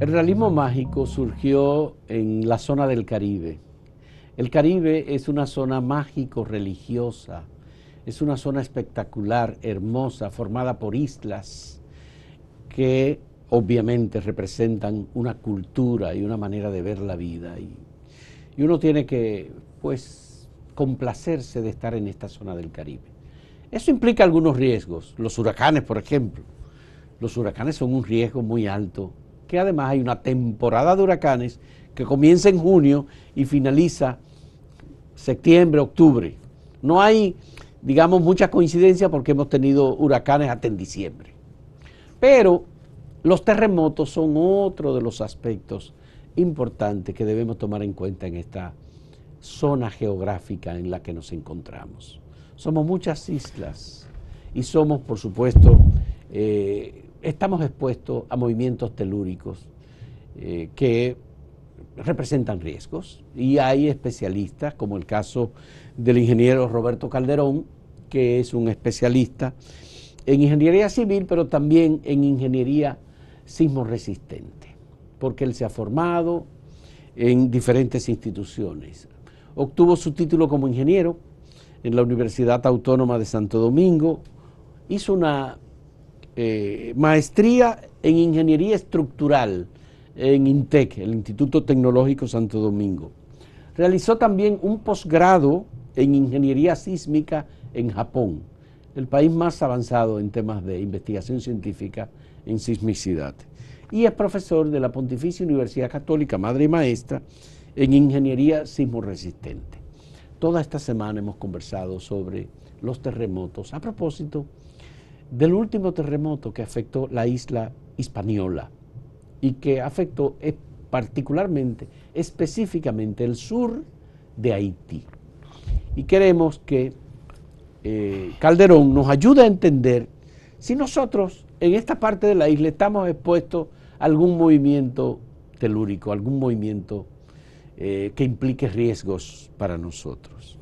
El realismo mágico surgió en la zona del Caribe. El Caribe es una zona mágico-religiosa, es una zona espectacular, hermosa, formada por islas que obviamente representan una cultura y una manera de ver la vida. Y uno tiene que, pues, complacerse de estar en esta zona del Caribe. Eso implica algunos riesgos. Los huracanes, por ejemplo. Los huracanes son un riesgo muy alto, que además hay una temporada de huracanes que comienza en junio y finaliza septiembre, octubre. No hay, digamos, mucha coincidencia porque hemos tenido huracanes hasta en diciembre. Pero los terremotos son otro de los aspectos importantes que debemos tomar en cuenta en esta zona geográfica en la que nos encontramos. Somos muchas islas y somos, por supuesto, estamos expuestos a movimientos telúricos que representan riesgos, y hay especialistas, como el caso del ingeniero Roberto Calderón, que es un especialista en ingeniería civil, pero también en ingeniería sismoresistente, porque él se ha formado en diferentes instituciones. Obtuvo su título como ingeniero en la Universidad Autónoma de Santo Domingo, hizo una maestría en ingeniería estructural en INTEC, el Instituto Tecnológico Santo Domingo. Realizó también un posgrado en ingeniería sísmica en Japón, el país más avanzado en temas de investigación científica en sismicidad. Y es profesor de la Pontificia Universidad Católica, madre y maestra, en ingeniería sismoresistente. Toda esta semana hemos conversado sobre los terremotos, a propósito del último terremoto que afectó la isla Hispaniola y que afectó particularmente, específicamente el sur de Haití. Y queremos que Calderón nos ayude a entender si nosotros en esta parte de la isla estamos expuestos a algún movimiento telúrico, algún movimiento que implique riesgos para nosotros.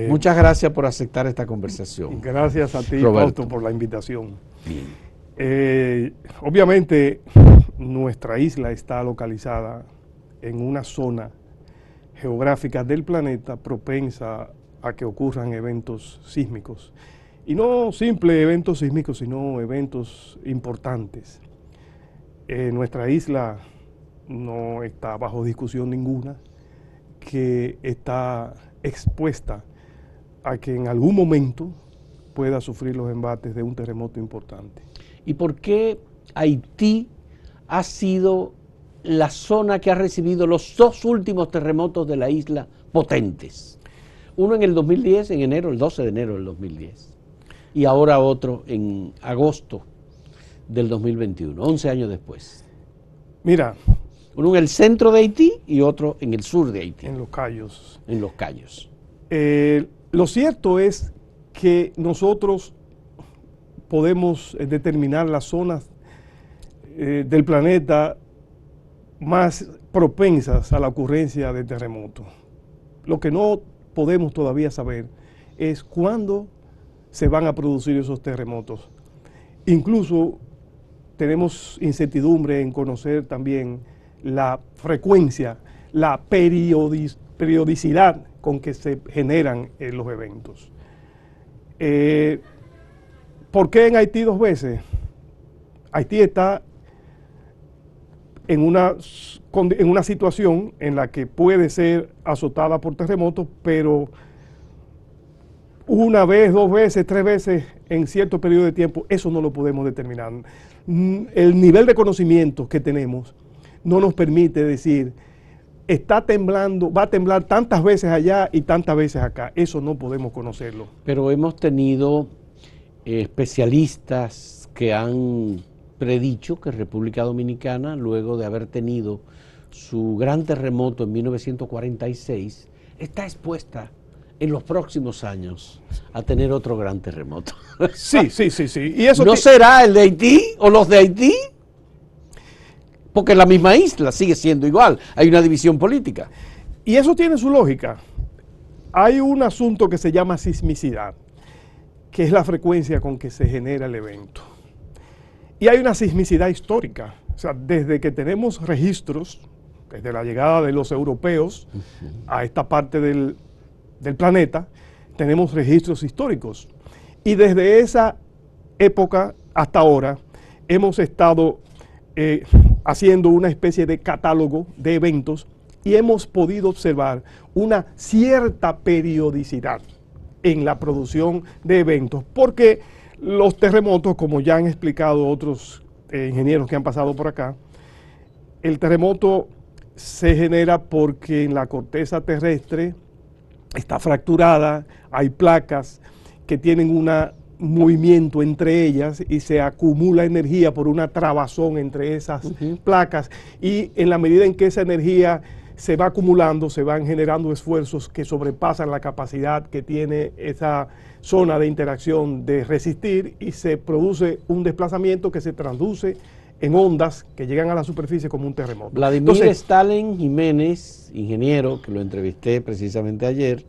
Muchas gracias por aceptar esta conversación. Gracias a ti, Roberto, Fausto, por la invitación. Bien. Obviamente, nuestra isla está localizada en una zona geográfica del planeta propensa a que ocurran eventos sísmicos. Y no simples eventos sísmicos, sino eventos importantes. Nuestra isla no está bajo discusión ninguna, que está expuesta a que en algún momento pueda sufrir los embates de un terremoto importante. ¿Y por qué Haití ha sido la zona que ha recibido los dos últimos terremotos de la isla potentes? Uno en el 2010, en enero, el 12 de enero del 2010, y ahora otro en agosto del 2021, 11 años después. Mira, uno en el centro de Haití y otro en el sur de Haití. En Los Cayos. En Los Cayos. Lo cierto es que nosotros podemos determinar las zonas del planeta más propensas a la ocurrencia de terremotos. Lo que no podemos todavía saber es cuándo se van a producir esos terremotos. Incluso tenemos incertidumbre en conocer también la frecuencia, la periodicidad con que se generan los eventos. ¿Por qué en Haití dos veces? Haití está en una situación en la que puede ser azotada por terremotos, pero una vez, dos veces, tres veces en cierto periodo de tiempo, eso no lo podemos determinar. El nivel de conocimiento que tenemos no nos permite decir, está temblando, va a temblar tantas veces allá y tantas veces acá. Eso no podemos conocerlo. Pero hemos tenido especialistas que han predicho que República Dominicana, luego de haber tenido su gran terremoto en 1946, está expuesta en los próximos años a tener otro gran terremoto. Sí. ¿Y eso ¿No será el de Haití o los de Haití? Porque la misma isla sigue siendo igual, hay una división política. Y eso tiene su lógica. Hay un asunto que se llama sismicidad, que es la frecuencia con que se genera el evento. Y hay una sismicidad histórica. O sea, desde que tenemos registros, desde la llegada de los europeos a esta parte del planeta, tenemos registros históricos. Y desde esa época hasta ahora hemos estado haciendo una especie de catálogo de eventos y hemos podido observar una cierta periodicidad en la producción de eventos, porque los terremotos, como ya han explicado otros ingenieros que han pasado por acá, el terremoto se genera porque en la corteza terrestre está fracturada, hay placas que tienen un movimiento entre ellas y se acumula energía por una trabazón entre esas placas, y en la medida en que esa energía se va acumulando, se van generando esfuerzos que sobrepasan la capacidad que tiene esa zona de interacción de resistir, y se produce un desplazamiento que se traduce en ondas que llegan a la superficie como un terremoto. Vladimir Stalin Jiménez, ingeniero, que lo entrevisté precisamente ayer,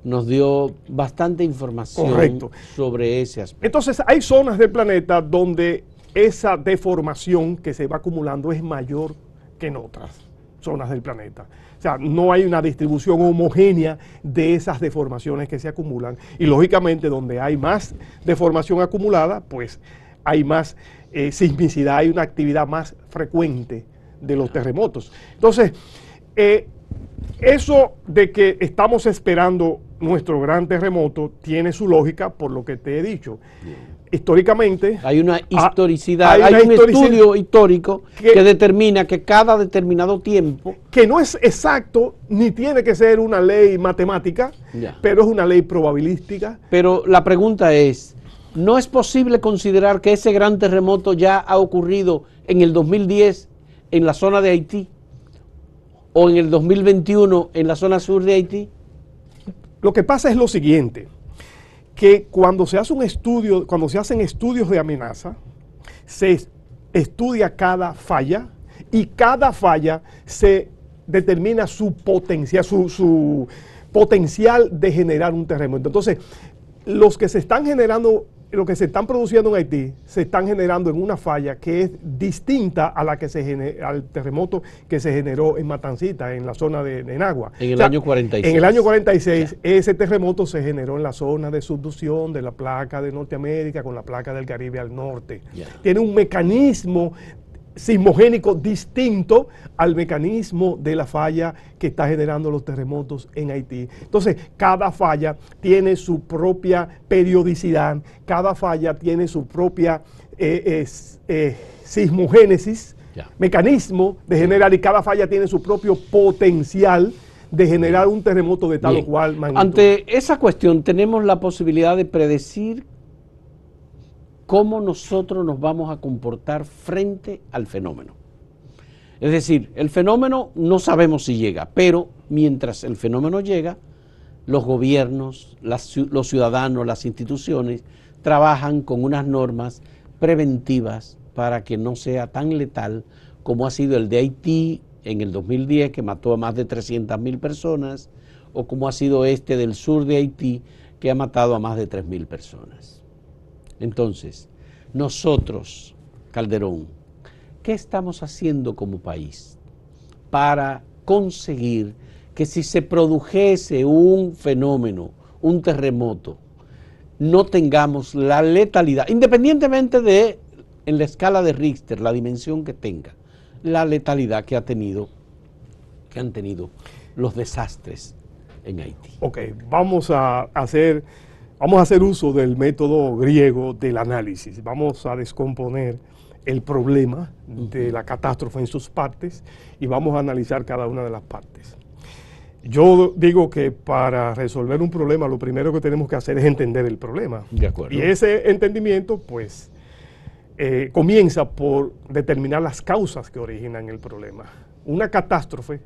nos dio bastante información sobre ese aspecto. Entonces, hay zonas del planeta donde esa deformación que se va acumulando es mayor que en otras zonas del planeta. O sea, no hay una distribución homogénea de esas deformaciones que se acumulan, y lógicamente donde hay más deformación acumulada, pues hay más sismicidad, hay una actividad más frecuente de los terremotos. Entonces, eso de que estamos esperando nuestro gran terremoto tiene su lógica por lo que te he dicho. Históricamente hay una historicidad, hay un estudio histórico que determina que cada determinado tiempo, que no es exacto ni tiene que ser una ley matemática, pero es una ley probabilística. Pero la pregunta es, ¿no es posible considerar que ese gran terremoto ya ha ocurrido en el 2010 en la zona de Haití o en el 2021 en la zona sur de Haití? Lo que pasa es lo siguiente, que cuando se hace un estudio, cuando se hacen estudios de amenaza, se estudia cada falla, y cada falla se determina su potencial, su potencial de generar un terremoto. Entonces, los que se están generando, lo que se están produciendo en Haití, se están generando en una falla que es distinta a la que al terremoto que se generó en Matancita, en la zona de Nagua. En el año 46. En el año 46, ese terremoto se generó en la zona de subducción de la placa de Norteamérica con la placa del Caribe al norte. Tiene un mecanismo sismogénico distinto al mecanismo de la falla que está generando los terremotos en Haití. Entonces, cada falla tiene su propia periodicidad, cada falla tiene su propia sismogénesis, mecanismo de generar, y cada falla tiene su propio potencial de generar un terremoto de tal o cual magnitud. Ante esa cuestión, tenemos la posibilidad de predecir cómo nosotros nos vamos a comportar frente al fenómeno. Es decir, el fenómeno no sabemos si llega, pero mientras el fenómeno llega, los gobiernos, los ciudadanos, las instituciones trabajan con unas normas preventivas para que no sea tan letal como ha sido el de Haití en el 2010, que mató a más de 300.000 personas, o como ha sido este del sur de Haití, que ha matado a más de 3.000 personas. Entonces, nosotros, Calderón, ¿qué estamos haciendo como país para conseguir que si se produjese un fenómeno, un terremoto, no tengamos la letalidad, independientemente de, en la escala de Richter, la dimensión que tenga, la letalidad que han tenido los desastres en Haití? Ok, vamos a hacer uso del método griego del análisis. Vamos a descomponer el problema de la catástrofe en sus partes y vamos a analizar cada una de las partes. Yo digo que para resolver un problema lo primero que tenemos que hacer es entender el problema. De acuerdo. Y ese entendimiento pues comienza por determinar las causas que originan el problema. Una catástrofe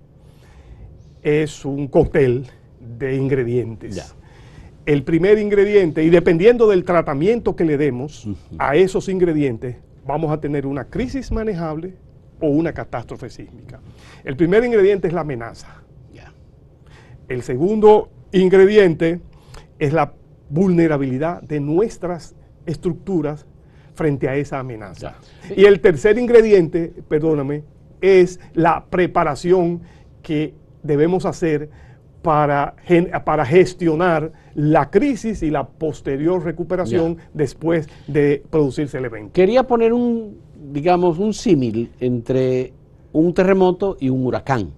es un cóctel de ingredientes. El primer ingrediente, y dependiendo del tratamiento que le demos a esos ingredientes, vamos a tener una crisis manejable o una catástrofe sísmica. El primer ingrediente es la amenaza. El segundo ingrediente es la vulnerabilidad de nuestras estructuras frente a esa amenaza. Ya. Y el tercer ingrediente, perdóname, es la preparación que debemos hacer para gestionar la crisis y la posterior recuperación después de producirse el evento. Quería poner digamos, un símil entre un terremoto y un huracán.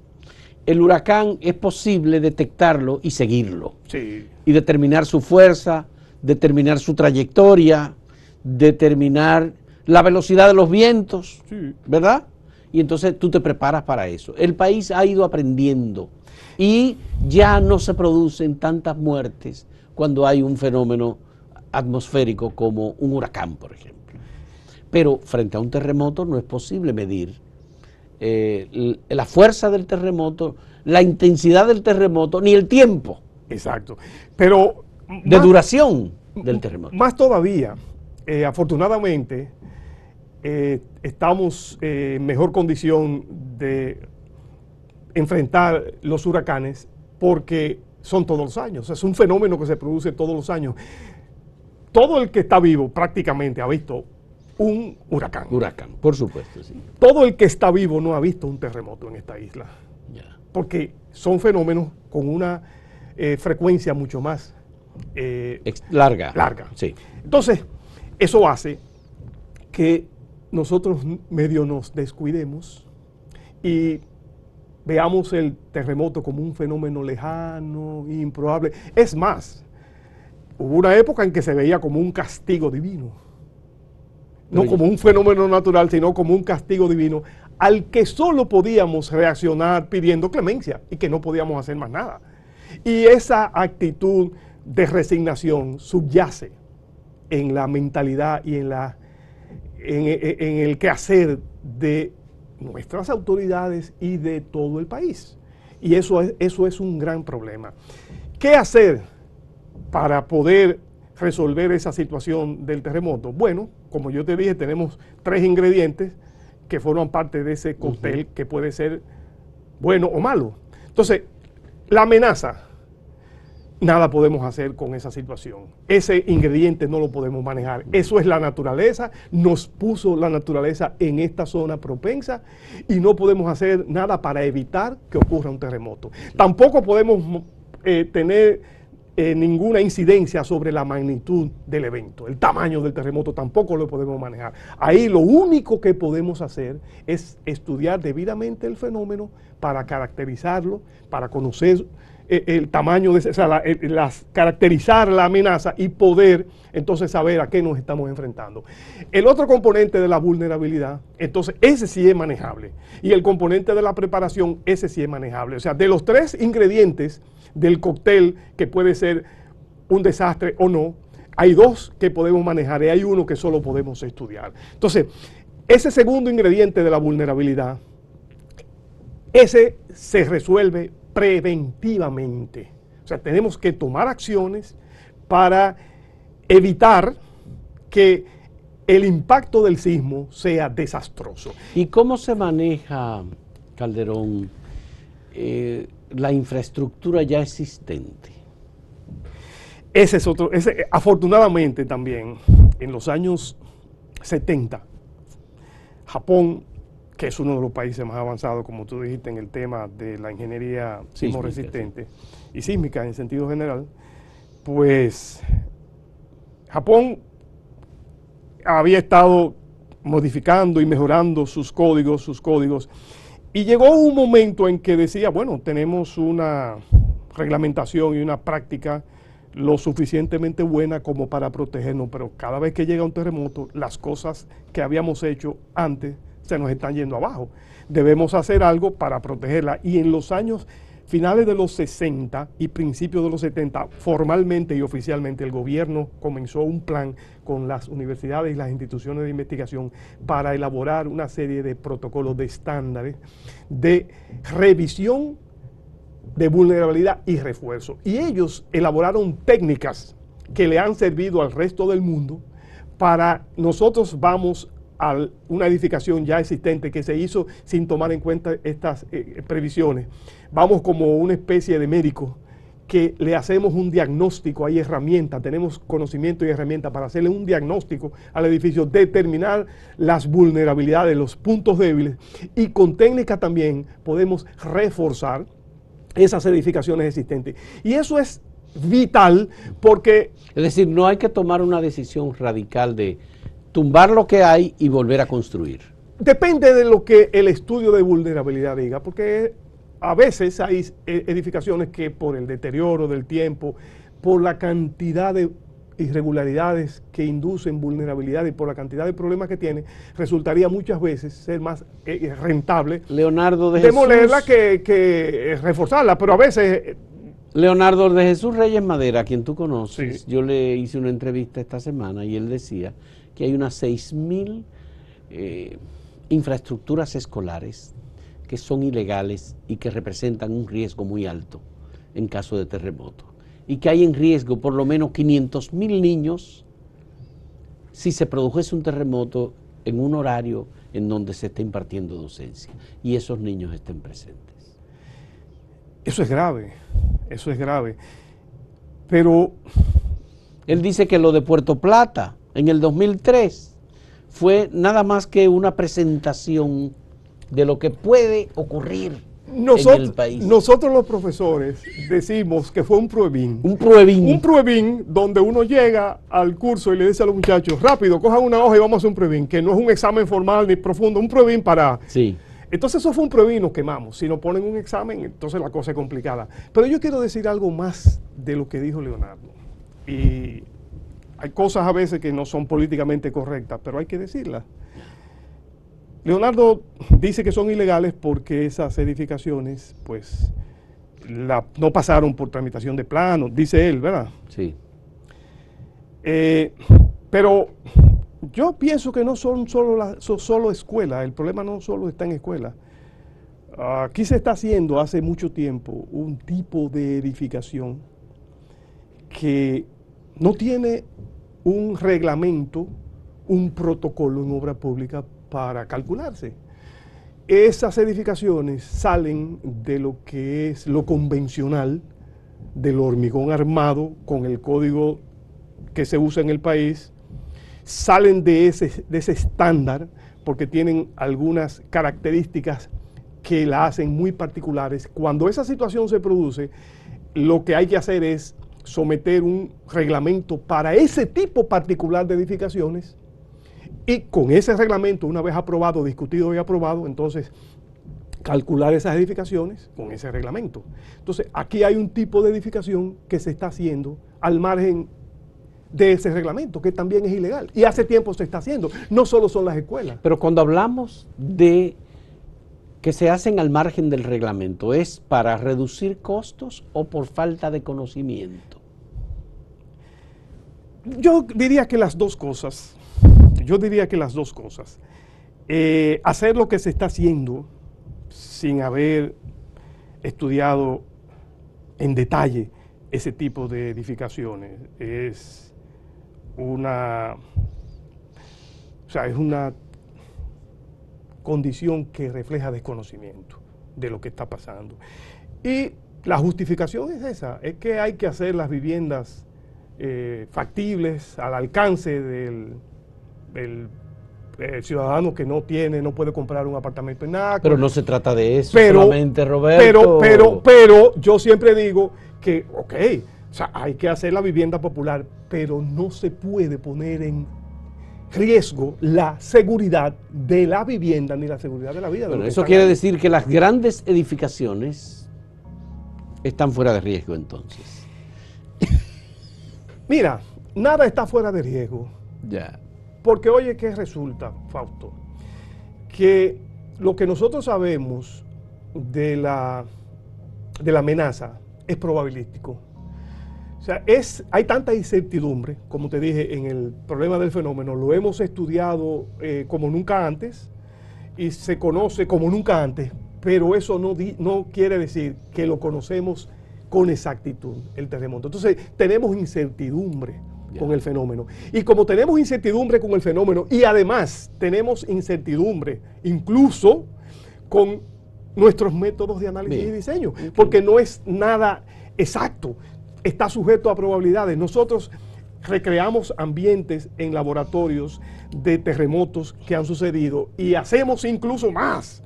El huracán es posible detectarlo y seguirlo. Sí. Y determinar su fuerza, determinar su trayectoria, determinar la velocidad de los vientos, Sí. ¿verdad? Y entonces tú te preparas para eso. El país ha ido aprendiendo y ya no se producen tantas muertes cuando hay un fenómeno atmosférico como un huracán, por ejemplo. Pero frente a un terremoto no es posible medir la fuerza del terremoto, la intensidad del terremoto, ni el tiempo. Exacto. Pero de duración del terremoto. Más todavía, afortunadamente, estamos en mejor condición de enfrentar los huracanes porque son todos los años. Es un fenómeno que se produce todos los años. Todo el que está vivo prácticamente ha visto un huracán. Huracán, por supuesto, sí. Todo el que está vivo no ha visto un terremoto en esta isla. Ya. Porque son fenómenos con una frecuencia mucho más larga. Sí. Entonces, eso hace que nosotros medio nos descuidemos y veamos el terremoto como un fenómeno lejano, improbable. Es más, hubo una época en que se veía como un castigo divino. No como un fenómeno natural, sino como un castigo divino al que solo podíamos reaccionar pidiendo clemencia y que no podíamos hacer más nada. Y esa actitud de resignación subyace en la mentalidad y en el quehacer de nuestras autoridades y de todo el país. Y eso es un gran problema. ¿Qué hacer para poder resolver esa situación del terremoto? Bueno, como yo te dije, tenemos 3 ingredientes que forman parte de ese cóctel que puede ser bueno o malo. Entonces, la amenaza, nada podemos hacer con esa situación. Ese ingrediente no lo podemos manejar. Eso es la naturaleza, nos puso la naturaleza en esta zona propensa y no podemos hacer nada para evitar que ocurra un terremoto. Tampoco podemos tener ninguna incidencia sobre la magnitud del evento. El tamaño del terremoto tampoco lo podemos manejar. Ahí lo único que podemos hacer es estudiar debidamente el fenómeno para caracterizarlo, para conocer el tamaño, caracterizar la amenaza y poder entonces saber a qué nos estamos enfrentando. El otro componente de la vulnerabilidad, entonces ese sí es manejable. Y el componente de la preparación, ese sí es manejable. O sea, de los 3 ingredientes del cóctel que puede ser un desastre o no, hay 2 que podemos manejar y hay uno que solo podemos estudiar. Entonces, ese segundo ingrediente de la vulnerabilidad, ese se resuelve preventivamente. O sea, tenemos que tomar acciones para evitar que el impacto del sismo sea desastroso. ¿Y cómo se maneja, Calderón, la infraestructura ya existente? Ese es otro, afortunadamente también, en los años 70, Japón, que es uno de los países más avanzados, como tú dijiste, en el tema de la ingeniería sismo resistente y sísmica en sentido general, pues Japón había estado modificando y mejorando sus códigos, y llegó un momento en que decía, bueno, tenemos una reglamentación y una práctica lo suficientemente buena como para protegernos, pero cada vez que llega un terremoto, las cosas que habíamos hecho antes se nos están yendo abajo. Debemos hacer algo para protegerla. Y en los años finales de los 60 y principios de los 70, formalmente y oficialmente el gobierno comenzó un plan con las universidades y las instituciones de investigación para elaborar una serie de protocolos de estándares de revisión de vulnerabilidad y refuerzo. Y ellos elaboraron técnicas que le han servido al resto del mundo para nosotros vamos a una edificación ya existente que se hizo sin tomar en cuenta estas previsiones. Vamos como una especie de médico que le hacemos un diagnóstico, hay herramientas, tenemos conocimiento y herramientas para hacerle un diagnóstico al edificio, determinar las vulnerabilidades, los puntos débiles, y con técnica también podemos reforzar esas edificaciones existentes. Y eso es vital porque... Es decir, no hay que tomar una decisión radical de tumbar lo que hay y volver a construir. Depende de lo que el estudio de vulnerabilidad diga, porque a veces hay edificaciones que por el deterioro del tiempo, por la cantidad de irregularidades que inducen vulnerabilidad y por la cantidad de problemas que tiene, resultaría muchas veces ser más rentable Leonardo de demolerla Jesús, que reforzarla, pero a veces... Leonardo de Jesús Reyes Madera, a quien tú conoces, Sí. yo le hice una entrevista esta semana y él decía que hay unas 6.000 infraestructuras escolares que son ilegales y que representan un riesgo muy alto en caso de terremoto. Y que hay en riesgo por lo menos 500.000 niños si se produjese un terremoto en un horario en donde se está impartiendo docencia y esos niños estén presentes. Eso es grave, eso es grave. Pero... Él dice que lo de Puerto Plata en el 2003 fue nada más que una presentación de lo que puede ocurrir en el país. Nosotros los profesores decimos que fue un pruebín. Un pruebín. Un pruebín donde uno llega al curso y le dice a los muchachos, rápido, cojan una hoja y vamos a hacer un pruebín, que no es un examen formal ni profundo, un pruebín para... Sí. Entonces eso fue un pruebín, nos quemamos. Si nos ponen un examen, entonces la cosa es complicada. Pero yo quiero decir algo más de lo que dijo Leonardo. Y hay cosas a veces que no son políticamente correctas, pero hay que decirlas. Leonardo dice que son ilegales porque esas edificaciones, pues, no pasaron por tramitación de planos, dice él, ¿verdad? Sí. Pero yo pienso que no son solo escuelas, el problema no solo está en escuelas. Aquí se está haciendo hace mucho tiempo un tipo de edificación que no tiene un reglamento, un protocolo en obra pública para calcularse. Esas edificaciones salen de lo que es lo convencional, del hormigón armado con el código que se usa en el país, salen de ese estándar porque tienen algunas características que la hacen muy particulares. Cuando esa situación se produce, lo que hay que hacer es someter un reglamento para ese tipo particular de edificaciones y con ese reglamento, una vez aprobado, discutido y aprobado, entonces calcular esas edificaciones con ese reglamento. Entonces, aquí hay un tipo de edificación que se está haciendo al margen de ese reglamento, que también es ilegal. Y hace tiempo se está haciendo. No solo son las escuelas. Pero cuando hablamos de que se hacen al margen del reglamento, ¿es para reducir costos o por falta de conocimiento? Yo diría que las dos cosas. Hacer lo que se está haciendo sin haber estudiado en detalle ese tipo de edificaciones es una condición que refleja desconocimiento de lo que está pasando. Y la justificación es esa, es que hay que hacer las viviendas factibles al alcance del ciudadano que no puede comprar un apartamento en nada. Pero no se trata de eso solamente, Roberto. Pero yo siempre digo que, ok, o sea, hay que hacer la vivienda popular, pero no se puede poner en riesgo la seguridad de la vivienda ni la seguridad de la vida. Bueno, eso quiere decir que las grandes edificaciones están fuera de riesgo entonces. Mira, nada está fuera de riesgo. Ya. Porque oye, ¿qué resulta, Fausto? Que lo que nosotros sabemos de la amenaza es probabilístico. O sea, hay tanta incertidumbre, como te dije, en el problema del fenómeno. Lo hemos estudiado como nunca antes y se conoce como nunca antes, pero eso no quiere decir que lo conocemos con exactitud, el terremoto. Entonces, tenemos incertidumbre con el fenómeno. Y como tenemos incertidumbre con el fenómeno y además tenemos incertidumbre incluso con nuestros métodos de análisis y diseño, porque no es nada exacto, está sujeto a probabilidades. Nosotros recreamos ambientes en laboratorios de terremotos que han sucedido y hacemos incluso más.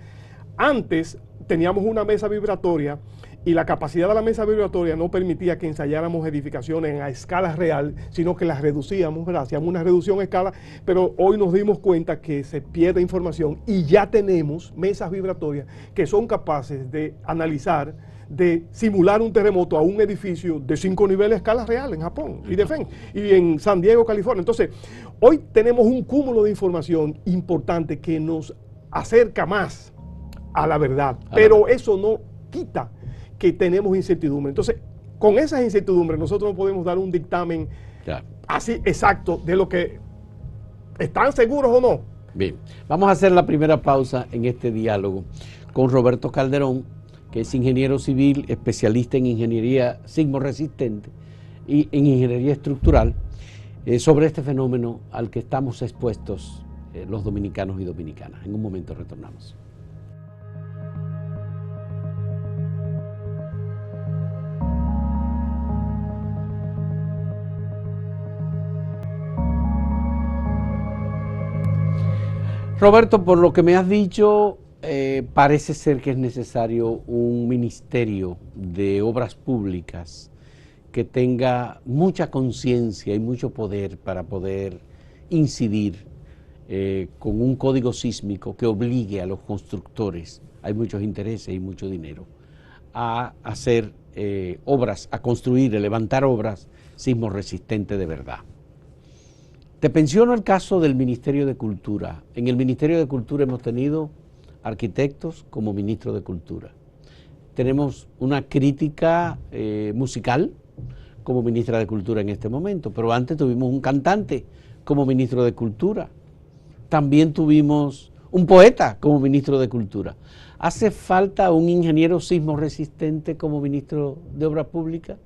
Antes teníamos una mesa vibratoria y la capacidad de la mesa vibratoria no permitía que ensayáramos edificaciones a escala real, sino que las reducíamos, ¿verdad? Hacíamos una reducción a escala, pero hoy nos dimos cuenta que se pierde información y ya tenemos mesas vibratorias que son capaces de analizar, de simular un terremoto a un edificio de 5 niveles a escala real en Japón y en San Diego, California. Entonces, hoy tenemos un cúmulo de información importante que nos acerca más a la verdad, pero eso no quita que tenemos incertidumbre. Entonces, con esas incertidumbres nosotros no podemos dar un dictamen así exacto de lo que están seguros o no. Bien, vamos a hacer la primera pausa en este diálogo con Roberto Calderón, que es ingeniero civil, especialista en ingeniería sismorresistente y en ingeniería estructural, sobre este fenómeno al que estamos expuestos los dominicanos y dominicanas. En un momento retornamos. Roberto, por lo que me has dicho, parece ser que es necesario un ministerio de obras públicas que tenga mucha conciencia y mucho poder para poder incidir con un código sísmico que obligue a los constructores, hay muchos intereses y mucho dinero, a hacer obras, a construir, a levantar obras sismorresistentes de verdad. Te menciono el caso del Ministerio de Cultura. En el Ministerio de Cultura hemos tenido arquitectos como ministro de Cultura. Tenemos una crítica musical como ministra de Cultura en este momento, pero antes tuvimos un cantante como ministro de Cultura. También tuvimos un poeta como ministro de Cultura. ¿Hace falta un ingeniero sismorresistente como ministro de Obras Públicas?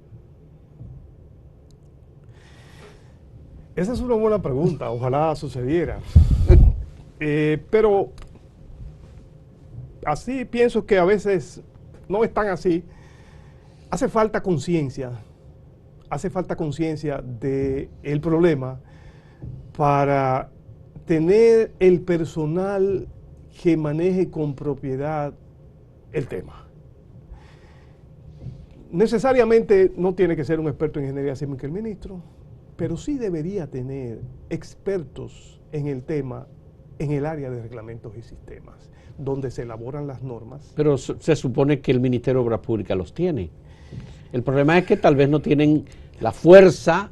Esa es una buena pregunta, ojalá sucediera. Pero así pienso que a veces no es tan así. Hace falta conciencia del problema para tener el personal que maneje con propiedad el tema. Necesariamente no tiene que ser un experto en ingeniería sísmica el ministro, pero sí debería tener expertos en el tema, en el área de reglamentos y sistemas, donde se elaboran las normas. Pero se supone que el Ministerio de Obras Públicas los tiene. El problema es que tal vez no tienen la fuerza,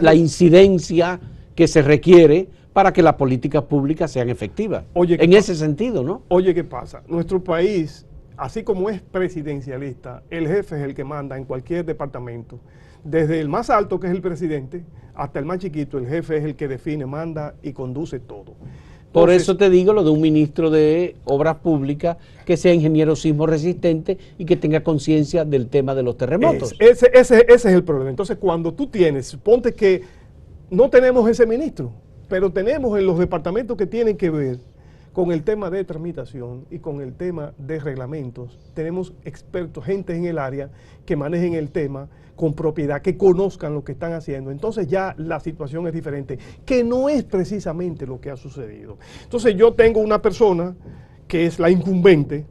la incidencia que se requiere para que las políticas públicas sean efectivas. En ese sentido, ¿no? Oye, ¿qué pasa? Nuestro país, así como es presidencialista, el jefe es el que manda en cualquier departamento. Desde el más alto, que es el presidente, hasta el más chiquito, el jefe es el que define, manda y conduce todo. Entonces, por eso te digo lo de un ministro de Obras Públicas que sea ingeniero sismorresistente y que tenga conciencia del tema de los terremotos. Ese es el problema. Entonces, cuando tú tienes, ponte que no tenemos ese ministro, pero tenemos en los departamentos que tienen que ver con el tema de tramitación y con el tema de reglamentos, tenemos expertos, gente en el área que manejen el tema con propiedad, que conozcan lo que están haciendo. Entonces ya la situación es diferente, que no es precisamente lo que ha sucedido. Entonces yo tengo una persona que es la incumbente,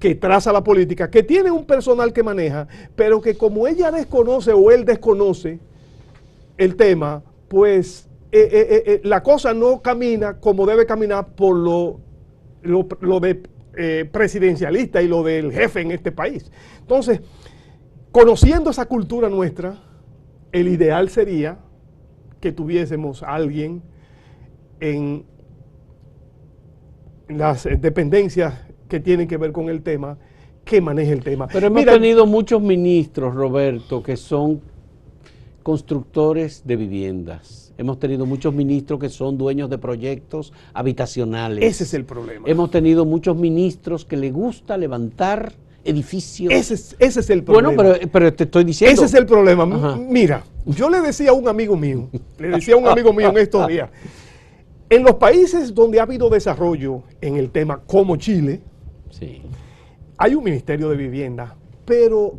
que traza la política, que tiene un personal que maneja, pero que como ella desconoce o él desconoce el tema, pues la cosa no camina como debe caminar por lo de presidencialista y lo del jefe en este país. Entonces, conociendo esa cultura nuestra, el ideal sería que tuviésemos a alguien en las dependencias que tienen que ver con el tema, que maneje el tema. Pero hemos tenido muchos ministros, Roberto, que son constructores de viviendas. Hemos tenido muchos ministros que son dueños de proyectos habitacionales. Ese es el problema. Hemos tenido muchos ministros que les gusta levantar edificios. Ese es el problema. Bueno, pero te estoy diciendo. Ese es el problema. Ajá. Mira, yo le decía a un amigo mío, en estos días, en los países donde ha habido desarrollo en el tema, como Chile, sí, hay un ministerio de vivienda, pero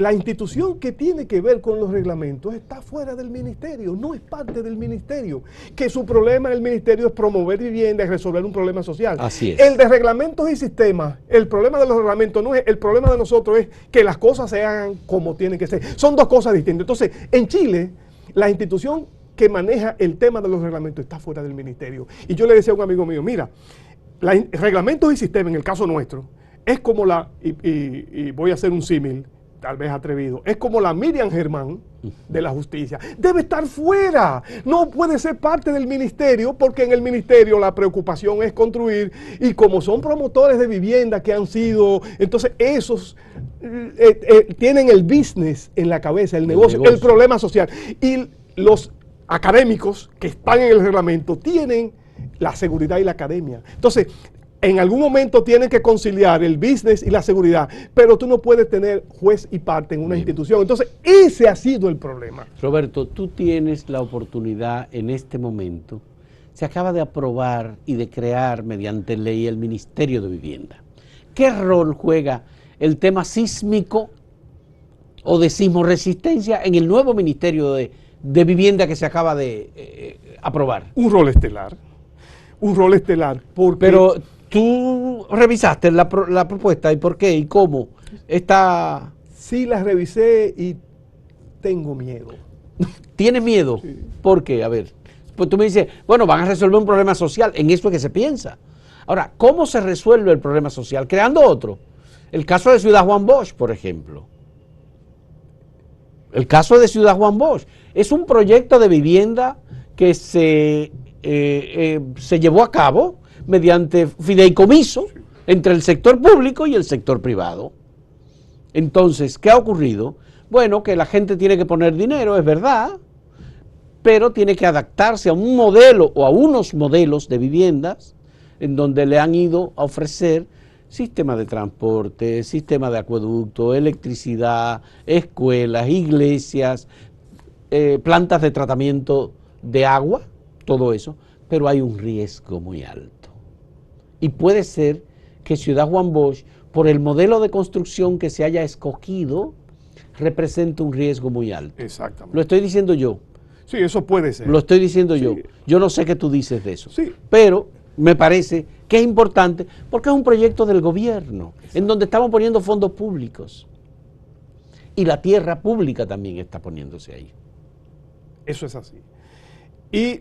la institución que tiene que ver con los reglamentos está fuera del ministerio, no es parte del ministerio, que su problema en el ministerio es promover vivienda y resolver un problema social. Así es. El de reglamentos y sistemas, el problema de los reglamentos no es, el problema de nosotros es que las cosas se hagan como tienen que ser. Son dos cosas distintas. Entonces, en Chile, la institución que maneja el tema de los reglamentos está fuera del ministerio. Y yo le decía a un amigo mío, mira, reglamentos y sistemas, en el caso nuestro, es como y voy a hacer un símil, tal vez atrevido, es como la Miriam Germán de la justicia. Debe estar fuera, no puede ser parte del ministerio, porque en el ministerio la preocupación es construir, y como son promotores de vivienda que han sido, entonces esos tienen el business en la cabeza, el negocio, el problema social. Y los académicos que están en el reglamento tienen la seguridad y la academia. Entonces, en algún momento tienen que conciliar el business y la seguridad, pero tú no puedes tener juez y parte en una institución. Entonces, ese ha sido el problema. Roberto, tú tienes la oportunidad en este momento, se acaba de aprobar y de crear mediante ley el Ministerio de Vivienda. ¿Qué rol juega el tema sísmico o de sismoresistencia en el nuevo Ministerio de Vivienda que se acaba de aprobar? Un rol estelar. Un rol estelar. Porque pero tú revisaste la propuesta y por qué y cómo está. Sí, la revisé y tengo miedo. ¿Tienes miedo? Sí. ¿Por qué? A ver, pues tú me dices, bueno, van a resolver un problema social, en eso es que se piensa. Ahora, ¿cómo se resuelve el problema social? Creando otro. El caso de Ciudad Juan Bosch, por ejemplo. El caso de Ciudad Juan Bosch es un proyecto de vivienda que se llevó a cabo mediante fideicomiso entre el sector público y el sector privado. Entonces, ¿qué ha ocurrido? Bueno, que la gente tiene que poner dinero, es verdad, pero tiene que adaptarse a un modelo o a unos modelos de viviendas en donde le han ido a ofrecer sistema de transporte, sistema de acueducto, electricidad, escuelas, iglesias, plantas de tratamiento de agua, todo eso, pero hay un riesgo muy alto. Y puede ser que Ciudad Juan Bosch, por el modelo de construcción que se haya escogido, represente un riesgo muy alto. Exactamente. Lo estoy diciendo yo. Sí, eso puede ser. Lo estoy diciendo sí. yo. Yo no sé qué tú dices de eso. Sí. Pero me parece que es importante porque es un proyecto del gobierno, exacto, en donde estamos poniendo fondos públicos. Y la tierra pública también está poniéndose ahí. Eso es así. Y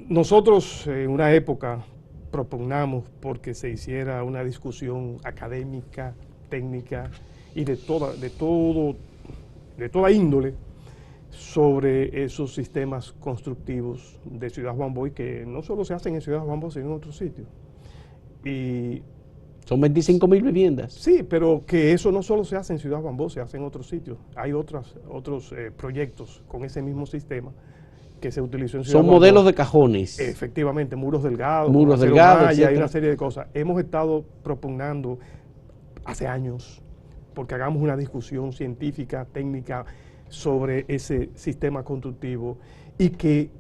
nosotros en una época propugnamos porque se hiciera una discusión académica, técnica y de toda índole sobre esos sistemas constructivos de Ciudad Juan Bosch, que no solo se hacen en Ciudad Juan Bosch, sino en otros sitios. Y son 25.000 viviendas. Sí, pero que eso no solo se hace en Ciudad Juan Bosch, se hace en otros sitios. Hay otros proyectos con ese mismo sistema que se utilizó en Ciudad Juan Bosch. Son modelos de cajones. Efectivamente, muros delgados, y hay una serie de cosas. Hemos estado propugnando hace años porque hagamos una discusión científica, técnica sobre ese sistema constructivo y que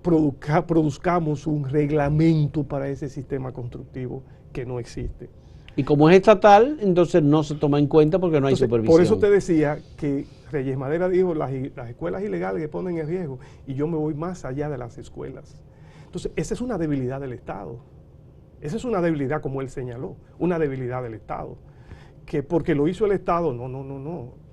produzcamos un reglamento para ese sistema constructivo que no existe. Y como es estatal, entonces no se toma en cuenta porque no hay supervisión. Por eso te decía que Reyes Madera dijo las escuelas ilegales que ponen en riesgo, y yo me voy más allá de las escuelas. Entonces, esa es una debilidad del Estado. Esa es una debilidad, como él señaló, una debilidad del Estado. Que porque lo hizo el Estado, no.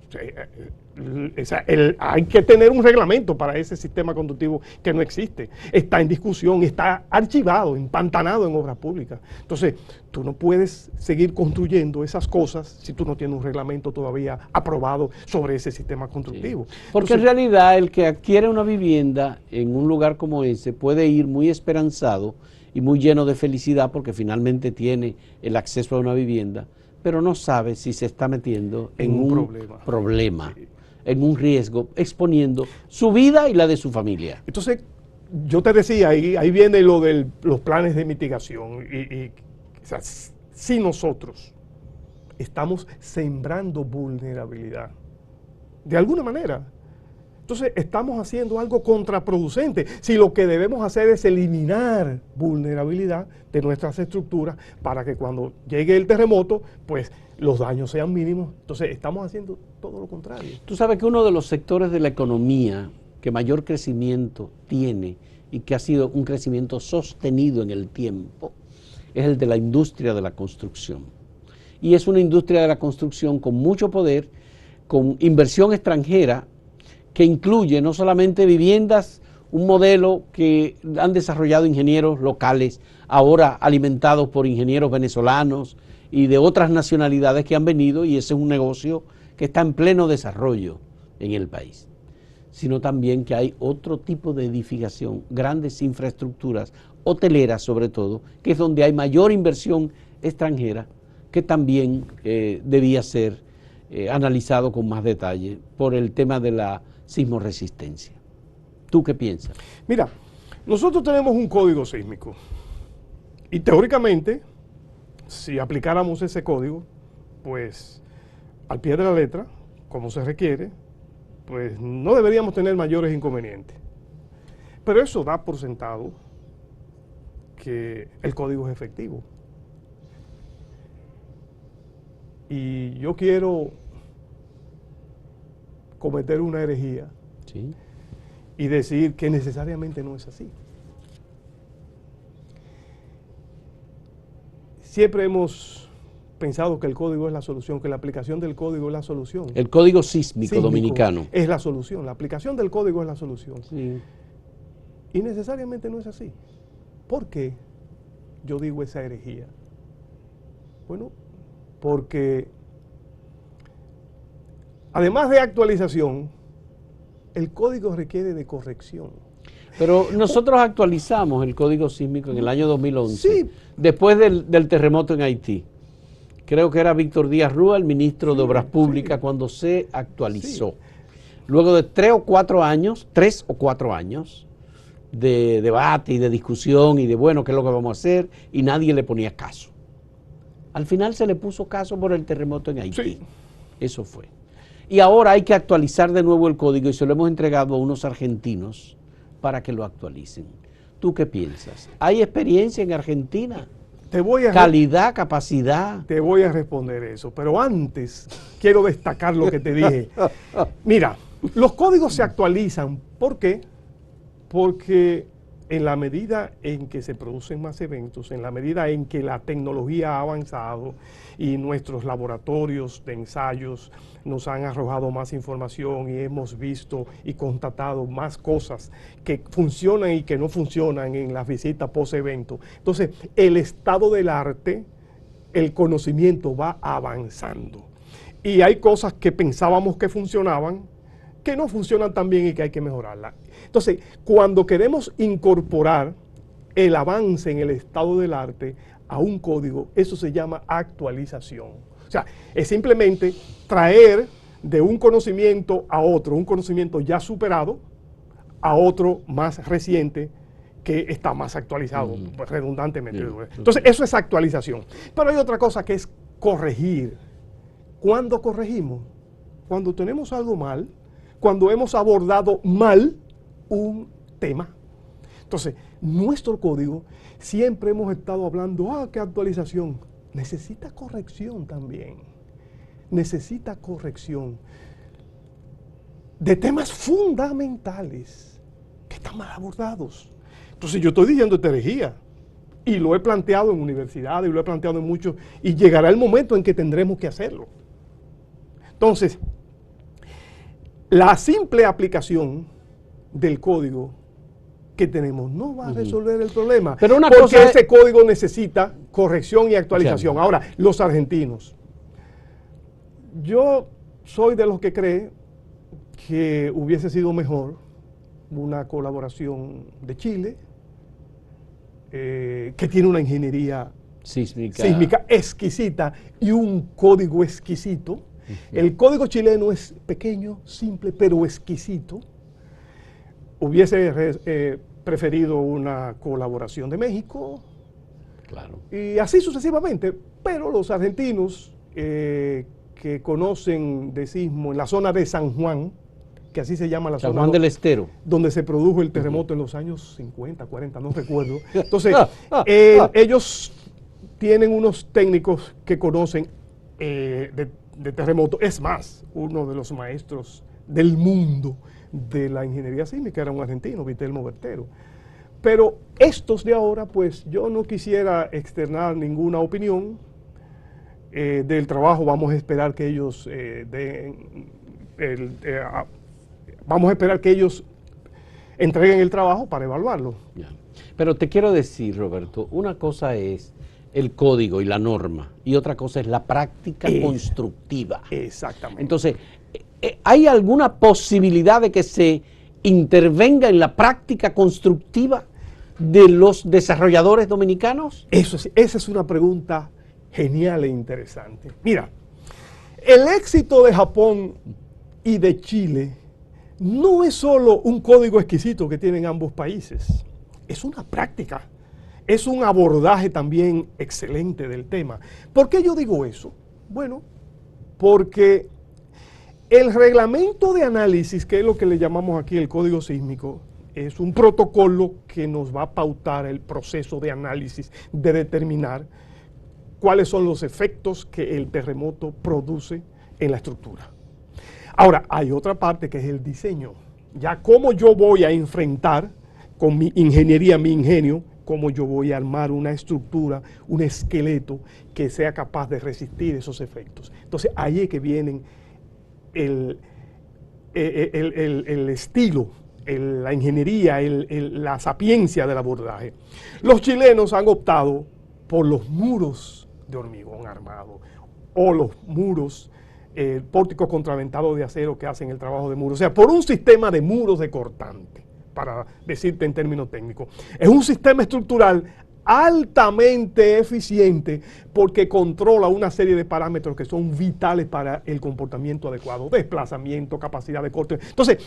Hay que tener un reglamento para ese sistema conductivo que no existe. Está en discusión, está archivado, empantanado en obras públicas. Entonces, tú no puedes seguir construyendo esas cosas si tú no tienes un reglamento todavía aprobado sobre ese sistema constructivo. Sí. Porque entonces, en realidad el que adquiere una vivienda en un lugar como ese puede ir muy esperanzado y muy lleno de felicidad porque finalmente tiene el acceso a una vivienda, pero no sabe si se está metiendo en un problema, sí, en un riesgo, exponiendo su vida y la de su familia. Entonces, yo te decía, ahí viene lo de los planes de mitigación. O sea, si nosotros estamos sembrando vulnerabilidad, de alguna manera, Entonces estamos haciendo algo contraproducente. Si lo que debemos hacer es eliminar vulnerabilidad de nuestras estructuras para que cuando llegue el terremoto, pues los daños sean mínimos. Entonces estamos haciendo todo lo contrario. Tú sabes que uno de los sectores de la economía que mayor crecimiento tiene y que ha sido un crecimiento sostenido en el tiempo es el de la industria de la construcción. Y es una industria de la construcción con mucho poder, con inversión extranjera, que incluye no solamente viviendas, un modelo que han desarrollado ingenieros locales, ahora alimentados por ingenieros venezolanos y de otras nacionalidades que han venido, y ese es un negocio que está en pleno desarrollo en el país, sino también que hay otro tipo de edificación, grandes infraestructuras, hoteleras sobre todo, que es donde hay mayor inversión extranjera, que también debía ser analizado con más detalle por el tema de la sismoresistencia. ¿Tú qué piensas? Mira, nosotros tenemos un código sísmico y teóricamente, si aplicáramos ese código, pues al pie de la letra, como se requiere, pues no deberíamos tener mayores inconvenientes. Pero eso da por sentado que el código es efectivo. Y yo quiero cometer una herejía, ¿Sí? y decir que necesariamente no es así. Siempre hemos pensado que el código es la solución, que la aplicación del código es la solución. El código sísmico dominicano. Es la solución, la aplicación del código es la solución. Sí. Y necesariamente no es así. ¿Por qué yo digo esa herejía? Bueno, porque además de actualización, el código requiere de corrección. Pero nosotros actualizamos el código sísmico en el año 2011, Sí. Después del terremoto en Haití. Creo que era Víctor Díaz Rúa, el ministro de Obras Públicas, cuando se actualizó. Sí. Luego de 3 o 4 años de debate y de discusión y de bueno, ¿qué es lo que vamos a hacer? Y nadie le ponía caso. Al final se le puso caso por el terremoto en Haití. Sí. Eso fue. Y ahora hay que actualizar de nuevo el código y se lo hemos entregado a unos argentinos para que lo actualicen. ¿Tú qué piensas? ¿Hay experiencia en Argentina? Calidad, capacidad. Te voy a responder eso, pero antes quiero destacar lo que te dije. Mira, los códigos se actualizan. ¿Por qué? Porque en la medida en que se producen más eventos, en la medida en que la tecnología ha avanzado y nuestros laboratorios de ensayos nos han arrojado más información y hemos visto y constatado más cosas que funcionan y que no funcionan en las visitas post-evento. Entonces, el estado del arte, el conocimiento va avanzando. Y hay cosas que pensábamos que funcionaban, que no funcionan tan bien y que hay que mejorarlas. Entonces, cuando queremos incorporar el avance en el estado del arte a un código, eso se llama actualización. O sea, es simplemente traer de un conocimiento a otro, un conocimiento ya superado, a otro más reciente que está más actualizado, pues, redundantemente. Entonces, eso es actualización. Pero hay otra cosa que es corregir. ¿Cuándo corregimos? Cuando tenemos algo mal, cuando hemos abordado mal un tema. Entonces, nuestro código, siempre hemos estado hablando, qué actualización. Necesita corrección también. Necesita corrección de temas fundamentales que están mal abordados. Entonces, yo estoy diciendo herejía y lo he planteado en universidades y lo he planteado en muchos, y llegará el momento en que tendremos que hacerlo. Entonces, la simple aplicación del código que tenemos no va a resolver el problema, pero una porque cosa ese código necesita corrección y actualización. Sí. Ahora, los argentinos. Yo soy de los que cree que hubiese sido mejor una colaboración de Chile, que tiene una ingeniería sísmica exquisita y un código exquisito. El código chileno es pequeño, simple, pero exquisito. Hubiese preferido una colaboración de México, claro, y así sucesivamente, pero los argentinos que conocen de sismo en la zona de San Juan, que así se llama la San zona Juan del Estero, donde se produjo el terremoto en los años 50, 40, no recuerdo. Entonces, ellos tienen unos técnicos que conocen de terremoto. Es más, uno de los maestros del mundo de la ingeniería sísmica era un argentino, Vitelmo Bertero. Pero estos de ahora, pues yo no quisiera externar ninguna opinión del trabajo. Vamos a esperar que ellos vamos a esperar que ellos entreguen el trabajo para evaluarlo. ya. Pero te quiero decir, Roberto, una cosa es el código y la norma y otra cosa es la práctica constructiva. Exactamente. Entonces, ¿hay alguna posibilidad de que se intervenga en la práctica constructiva de los desarrolladores dominicanos? Esa es una pregunta genial e interesante. Mira, el éxito de Japón y de Chile no es solo un código exquisito que tienen ambos países, es una práctica, es un abordaje también excelente del tema. ¿Por qué yo digo eso? Bueno, porque el reglamento de análisis, que es lo que le llamamos aquí el código sísmico, es un protocolo que nos va a pautar el proceso de análisis, de determinar cuáles son los efectos que el terremoto produce en la estructura. Ahora, hay otra parte que es el diseño. Ya cómo yo voy a enfrentar con mi ingeniería, mi ingenio, cómo yo voy a armar una estructura, un esqueleto que sea capaz de resistir esos efectos. Entonces, ahí es que vienen el estilo, la ingeniería, la sapiencia del abordaje. Los chilenos han optado por los muros de hormigón armado o los muros, pórticos contraventados de acero que hacen el trabajo de muro. O sea, por un sistema de muros de cortante, para decirte en términos técnicos. Es un sistema estructural altamente eficiente porque controla una serie de parámetros que son vitales para el comportamiento adecuado, desplazamiento, capacidad de corte. Entonces,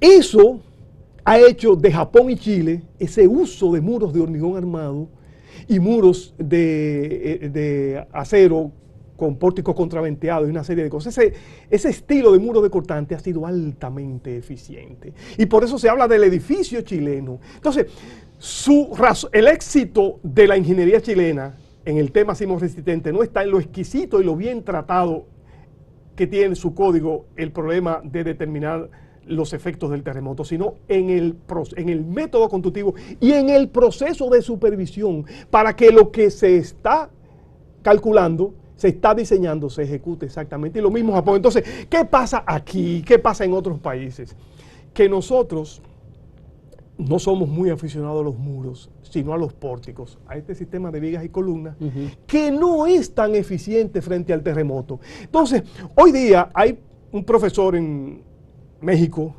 eso ha hecho de Japón y Chile ese uso de muros de hormigón armado y muros de acero con pórticos contraventeados y una serie de cosas. Ese estilo de muro de cortante ha sido altamente eficiente. Y por eso se habla del edificio chileno. Entonces, el éxito de la ingeniería chilena en el tema sismo resistente no está en lo exquisito y lo bien tratado que tiene su código el problema de determinar los efectos del terremoto, sino en el método constructivo y en el proceso de supervisión para que lo que se está calculando, se está diseñando, se ejecute exactamente. Y lo mismo Japón. Entonces, ¿qué pasa aquí? ¿Qué pasa en otros países? Que nosotros no somos muy aficionados a los muros, sino a los pórticos, a este sistema de vigas y columnas, que no es tan eficiente frente al terremoto. Entonces, hoy día hay un profesor en México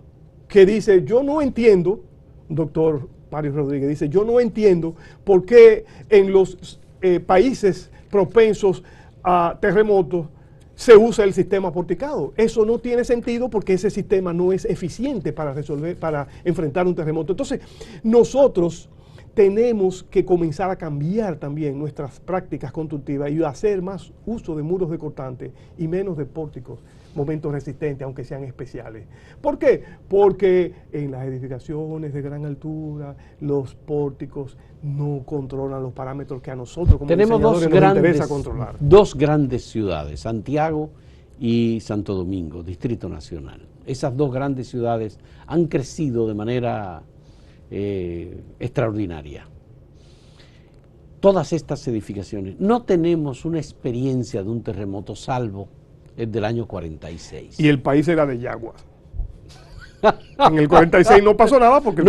que dice, yo no entiendo, doctor Mario Rodríguez, dice, yo no entiendo por qué en los países propensos a terremotos se usa el sistema porticado. Eso no tiene sentido porque ese sistema no es eficiente para enfrentar un terremoto. Entonces, nosotros tenemos que comenzar a cambiar también nuestras prácticas constructivas y hacer más uso de muros de cortante y menos de pórticos, momentos resistentes, aunque sean especiales. ¿Por qué? Porque en las edificaciones de gran altura, los pórticos no controlan los parámetros que a nosotros como diseñadores nos interesa controlar. Dos grandes ciudades, Santiago y Santo Domingo, Distrito Nacional. Esas dos grandes ciudades han crecido de manera extraordinaria. Todas estas edificaciones, no tenemos una experiencia de un terremoto salvo el del año 46. Y el país era de Yagua. En el 46 no pasó nada porque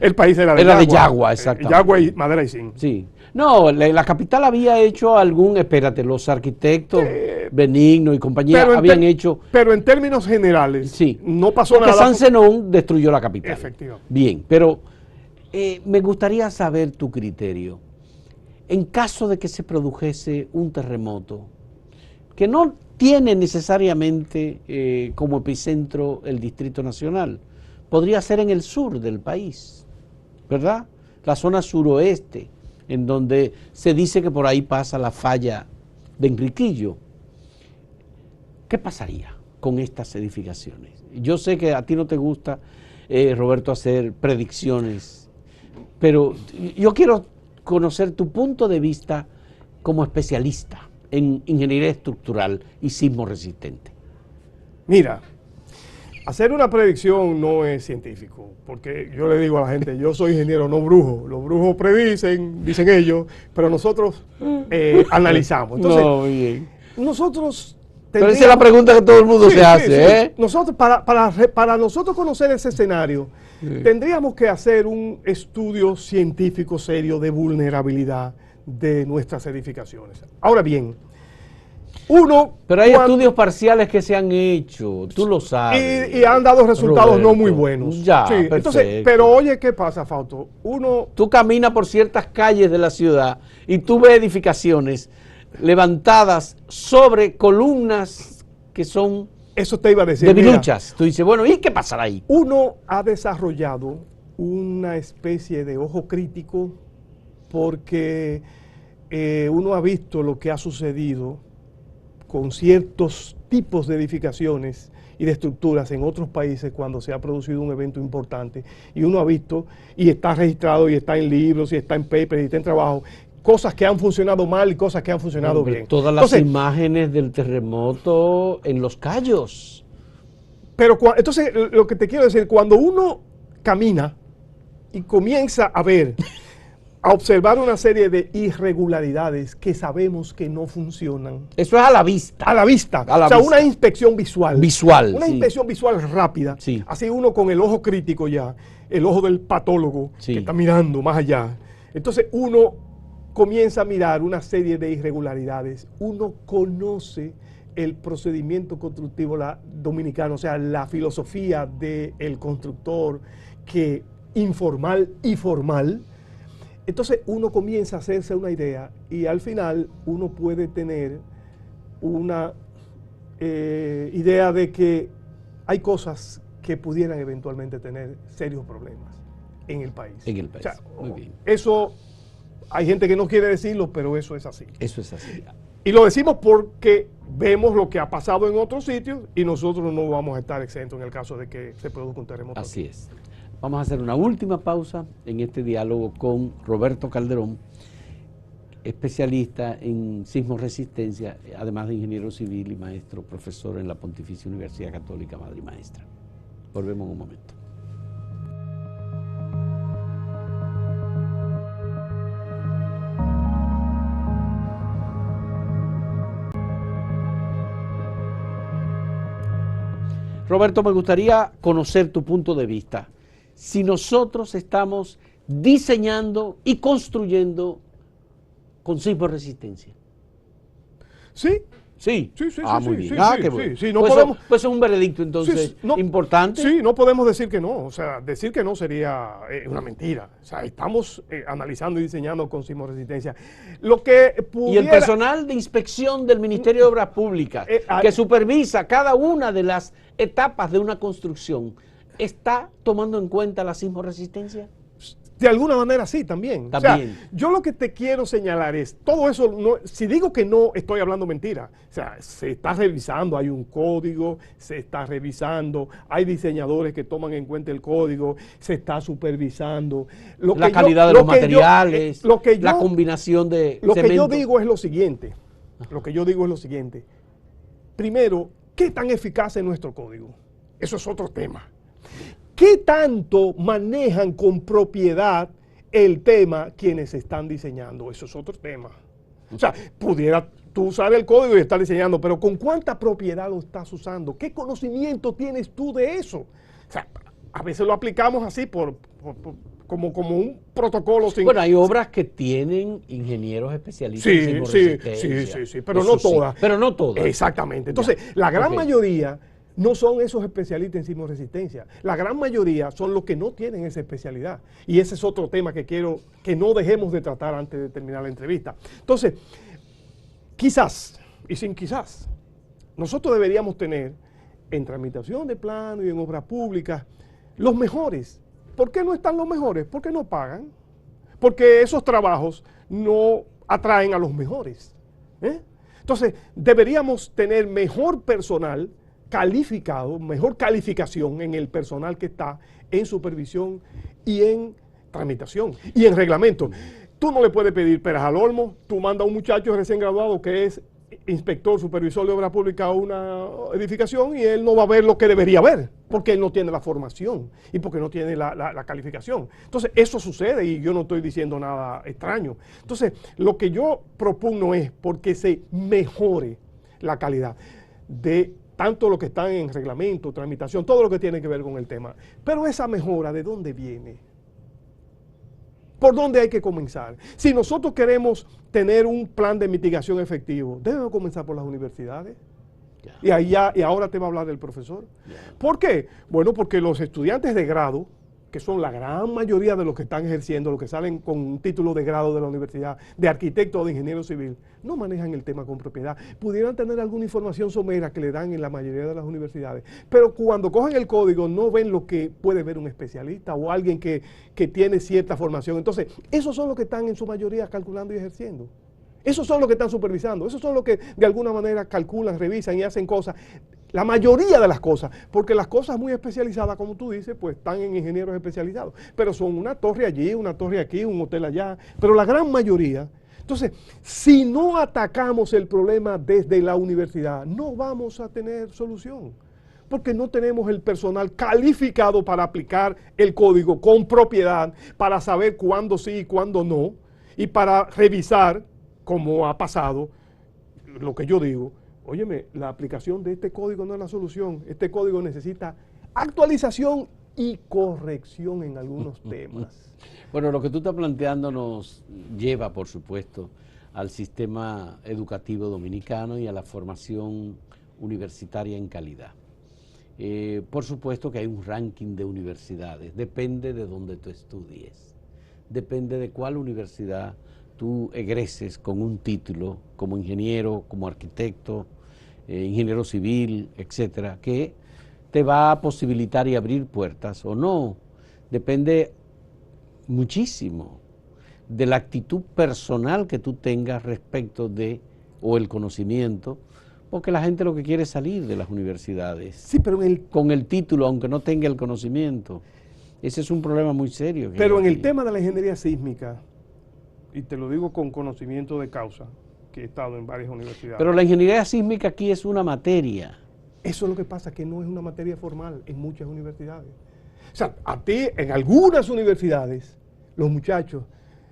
el país era de Yagua. Era de Yagua, exactamente. Yagua y Madera y Zinc. Sí. No, la capital había hecho los arquitectos Benigno y compañía habían hecho... Pero en términos generales, sí, no pasó porque nada. San Zenón destruyó la capital. Efectivamente. Bien, pero me gustaría saber tu criterio. En caso de que se produjese un terremoto, que no tiene necesariamente como epicentro el Distrito Nacional, podría ser en el sur del país, ¿verdad? La zona suroeste, en donde se dice que por ahí pasa la falla de Enriquillo. ¿Qué pasaría con estas edificaciones? Yo sé que a ti no te gusta, Roberto, hacer predicciones, pero yo quiero conocer tu punto de vista como especialista en ingeniería estructural y sismo resistente. Mira, hacer una predicción no es científico, porque yo le digo a la gente, yo soy ingeniero, no brujo. Los brujos predicen, dicen ellos, pero nosotros analizamos. Entonces, No, bien. nosotros Pero esa es la pregunta que todo el mundo se hace, ¿eh? Nosotros, para nosotros conocer ese escenario, tendríamos que hacer un estudio científico serio de vulnerabilidad de nuestras edificaciones. Ahora bien, pero hay estudios parciales que se han hecho, tú lo sabes. Y han dado resultados Roberto, no muy buenos. Ya, sí, perfecto. Entonces, pero oye, ¿qué pasa, Fausto? Tú caminas por ciertas calles de la ciudad y tú ves edificaciones levantadas sobre columnas que son eso te iba a decir, debiluchas. Tú dices, bueno, ¿y qué pasará ahí? Uno ha desarrollado una especie de ojo crítico porque uno ha visto lo que ha sucedido con ciertos tipos de edificaciones y de estructuras en otros países cuando se ha producido un evento importante, y uno ha visto, y está registrado, y está en libros, y está en papers, y está en trabajo, cosas que han funcionado mal y cosas que han funcionado bien. Todas las imágenes del terremoto en Los Cayos. Pero entonces, lo que te quiero decir, cuando uno camina y comienza a ver, a observar una serie de irregularidades que sabemos que no funcionan. Eso es a la vista. A la vista. O sea, una inspección visual. Una inspección visual rápida. Sí. Así uno con el ojo crítico ya, el ojo del patólogo que está mirando más allá. Entonces uno comienza a mirar una serie de irregularidades. Uno conoce el procedimiento constructivo dominicano, o sea, la filosofía del constructor, que informal y formal. Entonces uno comienza a hacerse una idea y al final uno puede tener una idea de que hay cosas que pudieran eventualmente tener serios problemas en el país. En el país. O sea, muy bien. Eso, hay gente que no quiere decirlo, pero eso es así. Eso es así. Y lo decimos porque vemos lo que ha pasado en otros sitios y nosotros no vamos a estar exentos en el caso de que se produzca un terremoto. Así es. Vamos a hacer una última pausa en este diálogo con Roberto Calderón, especialista en sismo resistencia, además de ingeniero civil y maestro, profesor en la Pontificia Universidad Católica Madre y Maestra. Volvemos en un momento. Roberto, me gustaría conocer tu punto de vista. Si nosotros estamos diseñando y construyendo con sismo resistencia. Sí. Sí. Sí, sí, muy sí, bien. sí, Qué bueno. sí, no pues, podemos, pues es un veredicto entonces importante. Sí, no podemos decir que no. O sea, decir que no sería una mentira. O sea, estamos analizando y diseñando con sismo resistencia. Lo que pudiera, y el personal de inspección del Ministerio de Obras Públicas, que supervisa cada una de las etapas de una construcción, ¿está tomando en cuenta la sismo resistencia? De alguna manera sí, también. O sea, yo lo que te quiero señalar es, todo eso, si digo que no, estoy hablando mentira. O sea, se está revisando, hay un código, se está revisando, hay diseñadores que toman en cuenta el código, se está supervisando. La calidad de los materiales, la combinación de Lo cemento. que yo digo es lo siguiente, primero, ¿qué tan eficaz es nuestro código? Eso es otro tema. ¿Qué tanto manejan con propiedad el tema quienes están diseñando? Eso es otro tema. O sea, pudiera tú usar el código y estar diseñando, pero ¿con cuánta propiedad lo estás usando? ¿Qué conocimiento tienes tú de eso? O sea, a veces lo aplicamos así como un protocolo. Bueno, hay obras que tienen ingenieros especialistas en sismo resistencia. Sí, pero no todas. Pero no todas. Exactamente. Entonces, la gran mayoría no son esos especialistas en sismo resistencia. La gran mayoría son los que no tienen esa especialidad. Y ese es otro tema que quiero que no dejemos de tratar antes de terminar la entrevista. Entonces, quizás, y sin quizás, nosotros deberíamos tener en tramitación de plano y en obras públicas los mejores. ¿Por qué no están los mejores? Porque no pagan. Porque esos trabajos no atraen a los mejores. Entonces, deberíamos tener mejor personal calificado, mejor calificación en el personal que está en supervisión y en tramitación y en reglamento. Tú no le puedes pedir peras al olmo, tú mandas a un muchacho recién graduado que es inspector, supervisor de obra pública a una edificación y él no va a ver lo que debería ver, porque él no tiene la formación y porque no tiene la calificación. Entonces, eso sucede y yo no estoy diciendo nada extraño. Entonces, lo que yo propugno es porque se mejore la calidad de tanto lo que está en reglamento, tramitación, todo lo que tiene que ver con el tema. Pero esa mejora, ¿de dónde viene? ¿Por dónde hay que comenzar? Si nosotros queremos tener un plan de mitigación efectivo, debemos comenzar por las universidades. Y ahora te va a hablar el profesor. ¿Por qué? Bueno, porque los estudiantes de grado, que son la gran mayoría de los que están ejerciendo, los que salen con un título de grado de la universidad, de arquitecto o de ingeniero civil, no manejan el tema con propiedad. Pudieran tener alguna información somera que le dan en la mayoría de las universidades, pero cuando cogen el código no ven lo que puede ver un especialista o alguien que tiene cierta formación. Entonces, esos son los que están en su mayoría calculando y ejerciendo. Esos son los que están supervisando, esos son los que de alguna manera calculan, revisan y hacen cosas. La mayoría de las cosas, porque las cosas muy especializadas, como tú dices, pues están en ingenieros especializados, pero son una torre allí, una torre aquí, un hotel allá, pero la gran mayoría. Entonces, si no atacamos el problema desde la universidad, no vamos a tener solución, porque no tenemos el personal calificado para aplicar el código con propiedad, para saber cuándo sí y cuándo no, y para revisar, como ha pasado, lo que yo digo. Óyeme, la aplicación de este código no es la solución. Este código necesita actualización y corrección en algunos temas. Bueno, lo que tú estás planteando nos lleva, por supuesto, al sistema educativo dominicano y a la formación universitaria en calidad. Por supuesto que hay un ranking de universidades, depende de donde tú estudies, depende de cuál universidad tú egreses con un título como ingeniero, como arquitecto, ingeniero civil, etcétera, que te va a posibilitar y abrir puertas o no. Depende muchísimo de la actitud personal que tú tengas respecto de, o el conocimiento, porque la gente lo que quiere es salir de las universidades. Sí, pero con el título, aunque no tenga el conocimiento. Ese es un problema muy serio. Pero en el tema de la ingeniería sísmica, y te lo digo con conocimiento de causa, que he estado en varias universidades. Pero la ingeniería sísmica aquí es una materia. Eso es lo que pasa, que no es una materia formal en muchas universidades. O sea, a ti, en algunas universidades, los muchachos,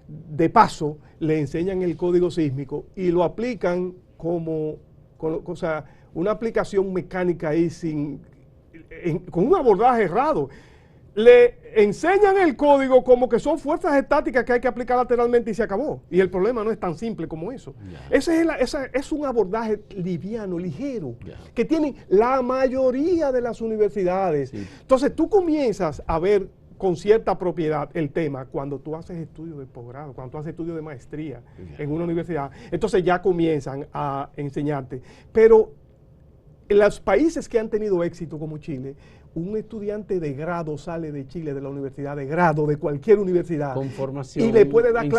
de paso, le enseñan el código sísmico y lo aplican como, o sea, una aplicación mecánica ahí con un abordaje errado. Le enseñan el código como que son fuerzas estáticas que hay que aplicar lateralmente y se acabó. Y el problema no es tan simple como eso. Es un abordaje liviano, ligero, que tienen la mayoría de las universidades. Sí. Entonces tú comienzas a ver con cierta propiedad el tema cuando tú haces estudios de posgrado, cuando tú haces estudios de maestría en una universidad. Entonces ya comienzan a enseñarte. Pero en los países que han tenido éxito como Chile, un estudiante de grado sale de Chile, de la universidad de grado, de cualquier universidad, con formación, y le puede dar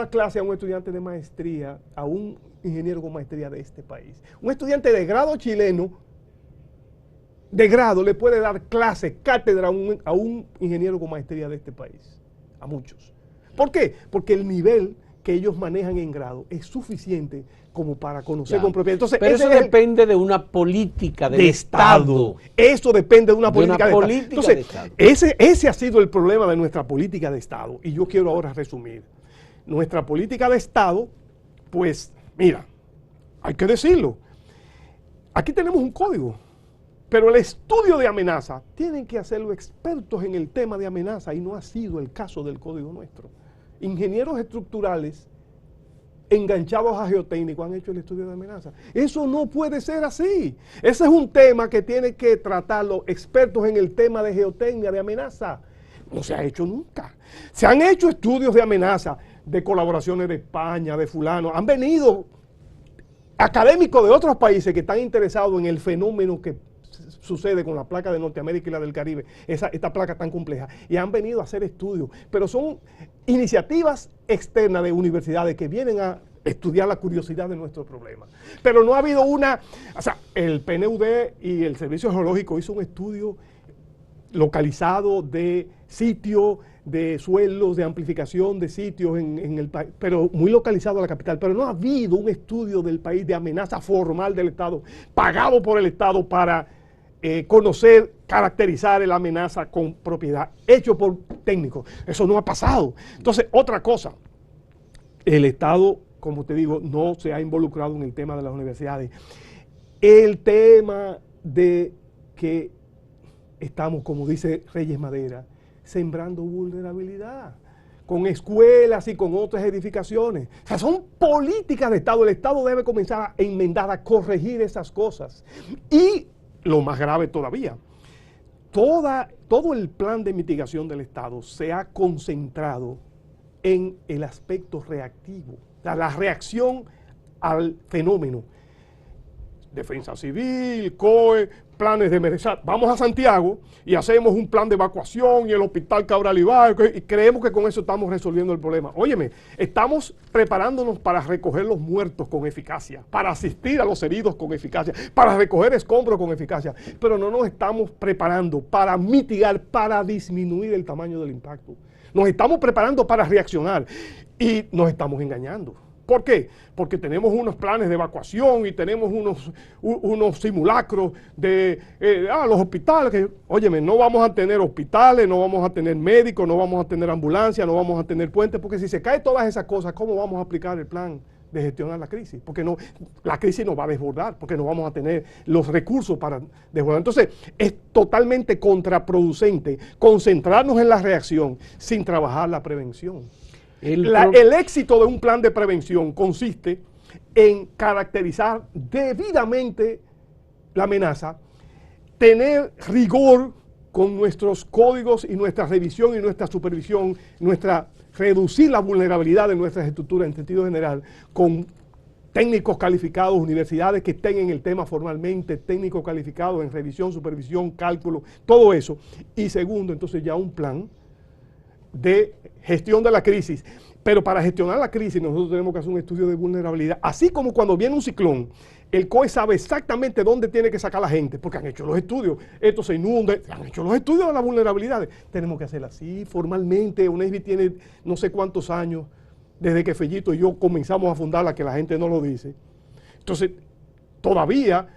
clase a un estudiante de maestría, a un ingeniero con maestría de este país. Un estudiante de grado chileno, de grado, le puede dar clase, cátedra a un ingeniero con maestría de este país, a muchos. ¿Por qué? Porque el nivel que ellos manejan en grado es suficiente como para conocer con propiedad. Entonces, pero eso depende de una política de Estado. Eso depende de una política de Estado. Entonces, ese ha sido el problema de nuestra política de Estado. Y yo quiero ahora resumir. Nuestra política de Estado, pues, mira, hay que decirlo. Aquí tenemos un código, pero el estudio de amenaza tienen que hacerlo expertos en el tema de amenaza y no ha sido el caso del código nuestro. Ingenieros estructurales enganchados a geotécnicos han hecho el estudio de amenaza. Eso no puede ser así. Ese es un tema que tienen que tratar los expertos en el tema de geotecnia, de amenaza. No se ha hecho nunca. Se han hecho estudios de amenaza, de colaboraciones de España, de fulano. Han venido académicos de otros países que están interesados en el fenómeno que sucede con la placa de Norteamérica y la del Caribe, esta placa tan compleja, y han venido a hacer estudios, pero son iniciativas externas de universidades que vienen a estudiar la curiosidad de nuestro problema. Pero no ha habido o sea, el PNUD y el Servicio Geológico hizo un estudio localizado de sitios, de suelos, de amplificación de sitios en el país, pero muy localizado a la capital. Pero no ha habido un estudio del país de amenaza formal del Estado, pagado por el Estado para conocer, caracterizar la amenaza con propiedad, hecho por técnicos. Eso no ha pasado. Entonces, otra cosa, el Estado, como te digo, no se ha involucrado en el tema de las universidades. El tema de que estamos, como dice Reyes Madera, sembrando vulnerabilidad con escuelas y con otras edificaciones. O sea, son políticas de Estado. El Estado debe comenzar a enmendar, a corregir esas cosas. Y lo más grave todavía, todo el plan de mitigación del Estado se ha concentrado en el aspecto reactivo, o sea, la reacción al fenómeno. Defensa Civil, COE, planes de emergencia. Vamos a Santiago y hacemos un plan de evacuación y el hospital Cabral Ibáez, y creemos que con eso estamos resolviendo el problema. Óyeme, estamos preparándonos para recoger los muertos con eficacia, para asistir a los heridos con eficacia, para recoger escombros con eficacia, pero no nos estamos preparando para mitigar, para disminuir el tamaño del impacto. Nos estamos preparando para reaccionar y nos estamos engañando. ¿Por qué? Porque tenemos unos planes de evacuación y tenemos unos simulacros de los hospitales. Que, óyeme, no vamos a tener hospitales, no vamos a tener médicos, no vamos a tener ambulancias, no vamos a tener puentes, porque si se caen todas esas cosas, ¿cómo vamos a aplicar el plan de gestionar la crisis? Porque no, la crisis nos va a desbordar, porque no vamos a tener los recursos para desbordar. Entonces, es totalmente contraproducente concentrarnos en la reacción sin trabajar la prevención. El éxito de un plan de prevención consiste en caracterizar debidamente la amenaza, tener rigor con nuestros códigos y nuestra revisión y nuestra supervisión, reducir la vulnerabilidad de nuestras estructuras en sentido general, con técnicos calificados, universidades que estén en el tema formalmente, técnicos calificados en revisión, supervisión, cálculo, todo eso. Y segundo, entonces ya un plan de gestión de la crisis. Pero para gestionar la crisis nosotros tenemos que hacer un estudio de vulnerabilidad. Así como cuando viene un ciclón, el COE sabe exactamente dónde tiene que sacar la gente, porque han hecho los estudios, esto se inunda, han hecho los estudios de las vulnerabilidades. Tenemos que hacerlo así, formalmente. UNESBI tiene no sé cuántos años, desde que Fellito y yo comenzamos a fundarla, que la gente no lo dice. Entonces, todavía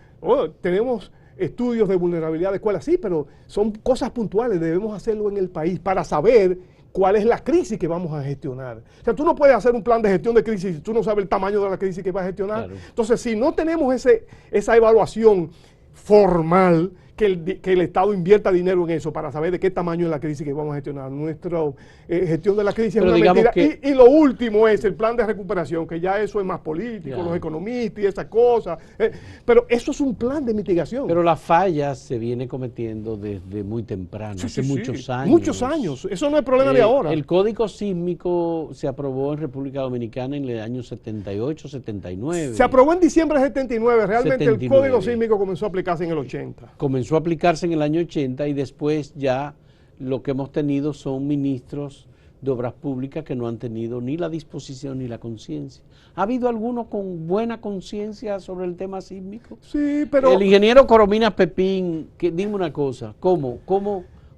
tenemos estudios de vulnerabilidad de escuelas, sí, pero son cosas puntuales, debemos hacerlo en el país para saber cuál es la crisis que vamos a gestionar. O sea, tú no puedes hacer un plan de gestión de crisis si tú no sabes el tamaño de la crisis que vas a gestionar. Claro. Entonces, si no tenemos esa evaluación formal, que el Estado invierta dinero en eso para saber de qué tamaño es la crisis que vamos a gestionar. Nuestra gestión de la crisis es una mentira. Y lo último es el plan de recuperación, que ya eso es más político, los economistas y esas cosas. Pero eso es un plan de mitigación. Pero la falla se viene cometiendo desde muy temprano, hace muchos años. Muchos años. Eso no es problema de ahora. El Código Sísmico se aprobó en República Dominicana en el año 78, 79. Se aprobó en diciembre de 79. Realmente 79. El Código Sísmico comenzó a aplicarse en el 80. Comenzó a aplicarse en el año 80 y después ya lo que hemos tenido son ministros de obras públicas que no han tenido ni la disposición ni la conciencia. ¿Ha habido alguno con buena conciencia sobre el tema sísmico? Sí, pero... El ingeniero Corominas Pepín, dime una cosa, ¿cómo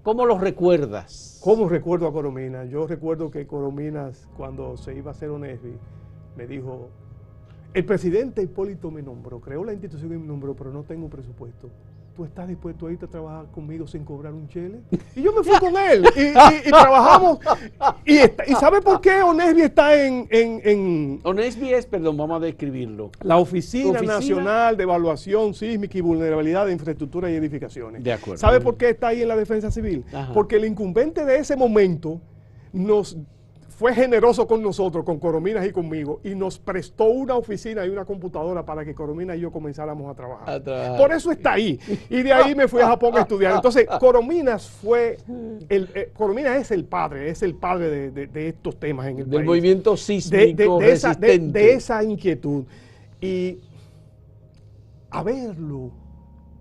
lo recuerdas? ¿Cómo recuerdo a Corominas? Yo recuerdo que Corominas, cuando se iba a hacer UNESBI, me dijo, el presidente Hipólito me nombró, creó la institución y me nombró, pero no tengo presupuesto. ¿Tú estás dispuesto a irte a trabajar conmigo sin cobrar un chele? Y yo me fui con él y trabajamos. ¿Y sabe por qué UNESBI está en UNESBI es, perdón, vamos a describirlo. La Oficina Nacional de Evaluación Sísmica y Vulnerabilidad de Infraestructura y Edificaciones. De acuerdo. ¿Sabe por qué está ahí en la Defensa Civil? Ajá. Porque el incumbente de ese momento fue generoso con nosotros, con Corominas y conmigo, y nos prestó una oficina y una computadoora para que Corominas y yo comenzáramos a trabajar. Por eso está ahí. Y de ahí me fui a Japón a estudiar. Entonces, Corominas Corominas es el padre de estos temas en el país. Del movimiento sísmico resistente. De esa inquietud. Y haberlo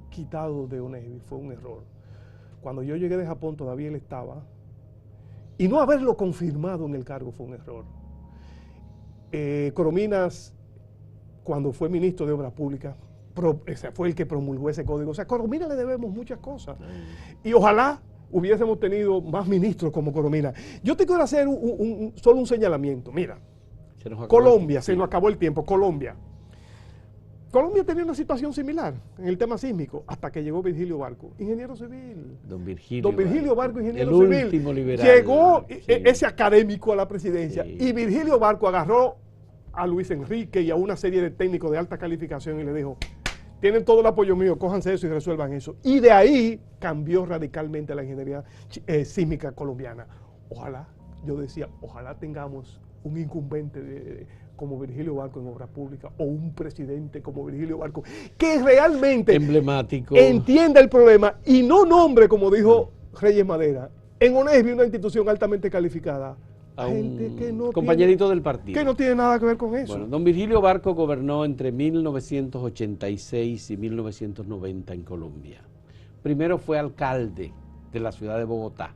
quitado de UNESBI fue un error. Cuando yo llegué de Japón todavía él estaba. Y no haberlo confirmado en el cargo fue un error. Corominas, cuando fue ministro de Obras Públicas, fue el que promulgó ese código. O sea, a Corominas le debemos muchas cosas. Y ojalá hubiésemos tenido más ministros como Corominas. Yo te quiero hacer solo un señalamiento. Mira, Colombia, se nos acabó el tiempo. Colombia tenía una situación similar en el tema sísmico hasta que llegó Virgilio Barco, ingeniero civil. Don Virgilio Barco, ingeniero el civil. Último liberal. Llegó Sí. ese académico a la presidencia, Sí. y Virgilio Barco agarró a Luis Enrique y a una serie de técnicos de alta calificación y le dijo: tienen todo el apoyo mío, cójanse eso y resuelvan eso. Y de ahí cambió radicalmente la ingeniería sísmica colombiana. Ojalá, yo decía, ojalá tengamos un incumbente como Virgilio Barco en Obras Públicas, o un presidente como Virgilio Barco, que realmente emblemático, entienda el problema y no nombre, como dijo Reyes Madera, en ONESBI, una institución altamente calificada, a gente que no compañerito tiene, del partido. que no tiene nada que ver con eso. Bueno, don Virgilio Barco gobernó entre 1986 y 1990 en Colombia. Primero fue alcalde de la ciudad de Bogotá.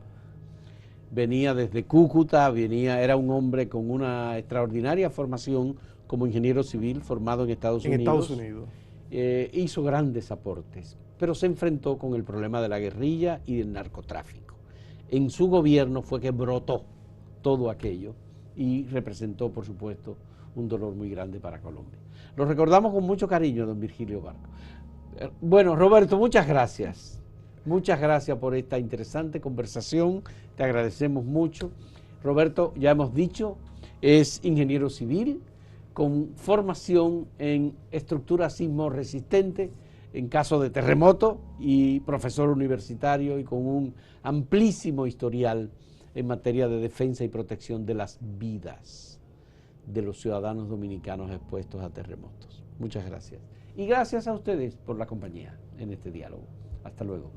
Venía desde Cúcuta, era un hombre con una extraordinaria formación como ingeniero civil formado en Estados Unidos. Hizo grandes aportes, pero se enfrentó con el problema de la guerrilla y del narcotráfico. En su gobierno fue que brotó todo aquello y representó, por supuesto, un dolor muy grande para Colombia. Lo recordamos con mucho cariño, don Virgilio Barco. Bueno, Roberto, muchas gracias. Muchas gracias por esta interesante conversación, te agradecemos mucho. Roberto, ya hemos dicho, es ingeniero civil con formación en estructura sismo resistente en caso de terremoto y profesor universitario y con un amplísimo historial en materia de defensa y protección de las vidas de los ciudadanos dominicanos expuestos a terremotos. Muchas gracias. Y gracias a ustedes por la compañía en este diálogo. Hasta luego.